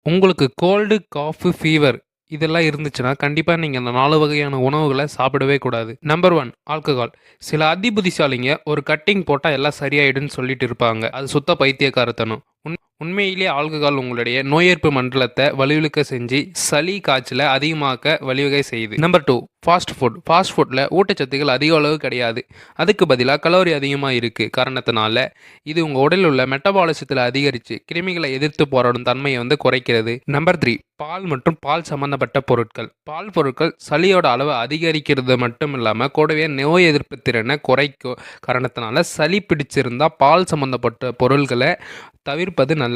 உங்களுக்கு gold, cough, fever இதெல்லாம் இருந்துச்சுன்னா, கண்டிப்பா நீங்க அந்த 4 வகையான உணவுகள சாப்பிடவே கூடாது. Number 1 alcohol. சில அதிபுத்திசாலிங்க ஒரு கட்டிங் போட்டா எல்லாம் சரியாயிடும்னு சொல்லிட்டு இருப்பாங்க. அது சுத்த பைத்தியக்காரத்தனம். உண்மையிலேயே ஆல்கஹால் உங்களுடைய நோய் எதிர்ப்பு மண்டலத்த வலுவிழக்க செஞ்சு, சளி, காய்ச்சல அதிகமாக்க வழிவகை செய்யுது. Number 2 fast food. ஃபாஸ்ட் ஃபுட்ல ஊட்டச்சத்துக்கள் அதிக அளவு கிடையாது. அதுக்கு பதிலா கலோரி அதிகமா இருக்கு காரணத்தினால, இது உங்க உடலில் உள்ள மெட்டபாலிசத்துல அதிகரிச்சு, கிருமிகளை எதிர்த்து போராடும் தன்மையை குறைக்கிறது. நம்பர் 3 பால் மற்றும் பால் சம்பந்தப்பட்ட பொருட்கள். பால் பொருட்கள் சளியோட அளவை அதிகரிக்கிறது மட்டும் இல்லாம, கூடவே நோய் எதிர்ப்பு திறனை குறைக்கும் காரணத்தினால, சளி பிடிச்சிருந்தா பால் சம்பந்தப்பட்ட பொருள்களை தவிர்ப்பது நல்லது.